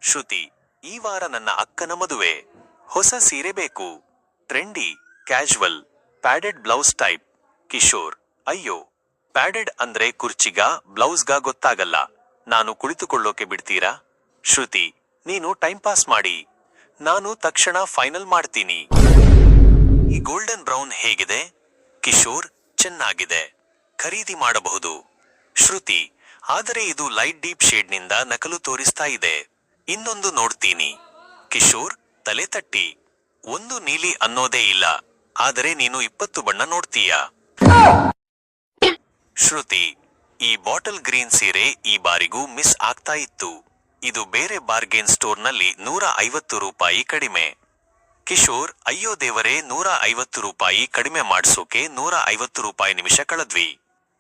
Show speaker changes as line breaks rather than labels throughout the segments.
ಶ್ರುತಿ, ಈ ವಾರ ನನ್ನ ಅಕ್ಕನ ಮದುವೆ. ಹೊಸ ಸೀರೆ ಬೇಕು. Trendy, casual, padded blouse type. Kishore, ಅಯ್ಯೋ, ಪ್ಯಾಡೆಡ್ ಅಂದ್ರೆ ಕುರ್ಚಿಗ ಬ್ಲೌಸ್ಗ ಗೊತ್ತಾಗಲ್ಲ. ನಾನು ಕುಳಿತುಕೊಳ್ಳೋಕೆ ಬಿಡ್ತೀರಾ? ಶ್ರುತಿ, ನೀನು ಟೈಮ್ ಪಾಸ್ ಮಾಡಿ. ನಾನು ತಕ್ಷಣ ಫೈನಲ್ ಮಾಡ್ತೀನಿ. ಈ ಗೋಲ್ಡನ್ ಬ್ರೌನ್ ಹೇಗಿದೆ? ಕಿಶೋರ್, ಚೆನ್ನಾಗಿದೆ. ಖರೀದಿ ಮಾಡಬಹುದು. ಶ್ರುತಿ, ಆದರೆ ಇದು ಲೈಟ್ ಡೀಪ್ ಶೇಡ್ನಿಂದ ನಕಲು ತೋರಿಸ್ತಾ ಇದೆ. ಇನ್ನೊಂದು ನೋಡ್ತೀನಿ. ಕಿಶೋರ್, ತಲೆ ತಟ್ಟಿ. ಒಂದು ನೀಲಿ ಅನ್ನೋದೇ ಇಲ್ಲ, ಆದರೆ ನೀನು 20 ಬಣ್ಣ ನೋಡ್ತೀಯಾ? ಶ್ರುತಿ, ಈ ಬಾಟಲ್ ಗ್ರೀನ್ ಸೀರೆ ಈ ಬಾರಿಗೂ ಮಿಸ್ ಆಗ್ತಾ ಇತ್ತು. ಇದು ಬೇರೆ ಬಾರ್ಗೇನ್ ಸ್ಟೋರ್ನಲ್ಲಿ 150 ರೂಪಾಯಿ ಕಡಿಮೆ. ಕಿಶೋರ್, ಅಯ್ಯೋ ದೇವರೇ, 150 ರೂಪಾಯಿ ಕಡಿಮೆ ಮಾಡ್ಸೋಕೆ 150 ರೂಪಾಯಿ ನಿಮಿಷ ಕಳೆದ್ವಿ.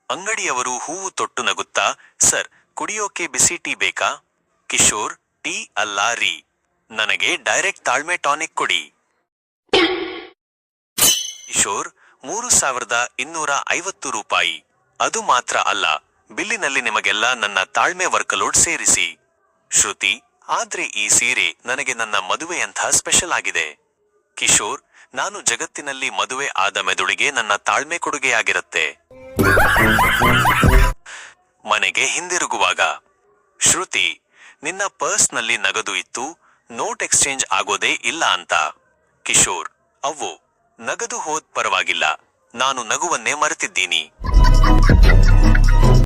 ಅಂಗಡಿಯವರು ಹೂವು ತೊಟ್ಟು ನಗುತ್ತಾ, ಸರ್, ಕುಡಿಯೋಕೆ ಬಿಸಿ ಟೀ ಬೇಕಾ? ಕಿಶೋರ್, ಟೀ ಅಲ್ಲ ರೀ, ನನಗೆ ಡೈರೆಕ್ಟ್ ತಾಳ್ಮೆ ಟಾನಿಕ್ ಕೊಡಿ. ಕಿಶೋರ್, 3250 ರೂಪಾಯಿ. ಅದು ಮಾತ್ರ ಅಲ್ಲ, ಬಿಲ್ಲಿನಲ್ಲಿ ನಿಮಗೆಲ್ಲ ನನ್ನ ತಾಳ್ಮೆ ವರ್ಕಲೋಡ್ ಸೇರಿಸಿ. ಶ್ರುತಿ, ಆದ್ರೆ ಈ ಸೀರೆ ನನಗೆ ನನ್ನ ಮದುವೆಯಂಥ ಸ್ಪೆಷಲ್ ಆಗಿದೆ. ಕಿಶೋರ್, ನಾನು ಜಗತ್ತಿನಲ್ಲಿ ಮದುವೆ ಆದ ಮೆದುಳಿಗೆ ನನ್ನ ತಾಳ್ಮೆ ಕೊಡುಗೆಯಾಗಿರುತ್ತೆ. ಮನೆಗೆ ಹಿಂದಿರುಗುವಾಗ, ಶ್ರುತಿ, ನಿನ್ನ ಪರ್ಸ್ನಲ್ಲಿ ನಗದು ಇತ್ತು, ನೋಟ್ ಎಕ್ಸ್ಚೇಂಜ್ ಆಗೋದೇ ಇಲ್ಲ ಅಂತ. ಕಿಶೋರ್, ಅವ್ವೋ, ನಗದು ಹೋದ್ ಪರವಾಗಿಲ್ಲ, ನಾನು ನಗುವನ್ನೇ ಮರೆತಿದ್ದೀನಿ.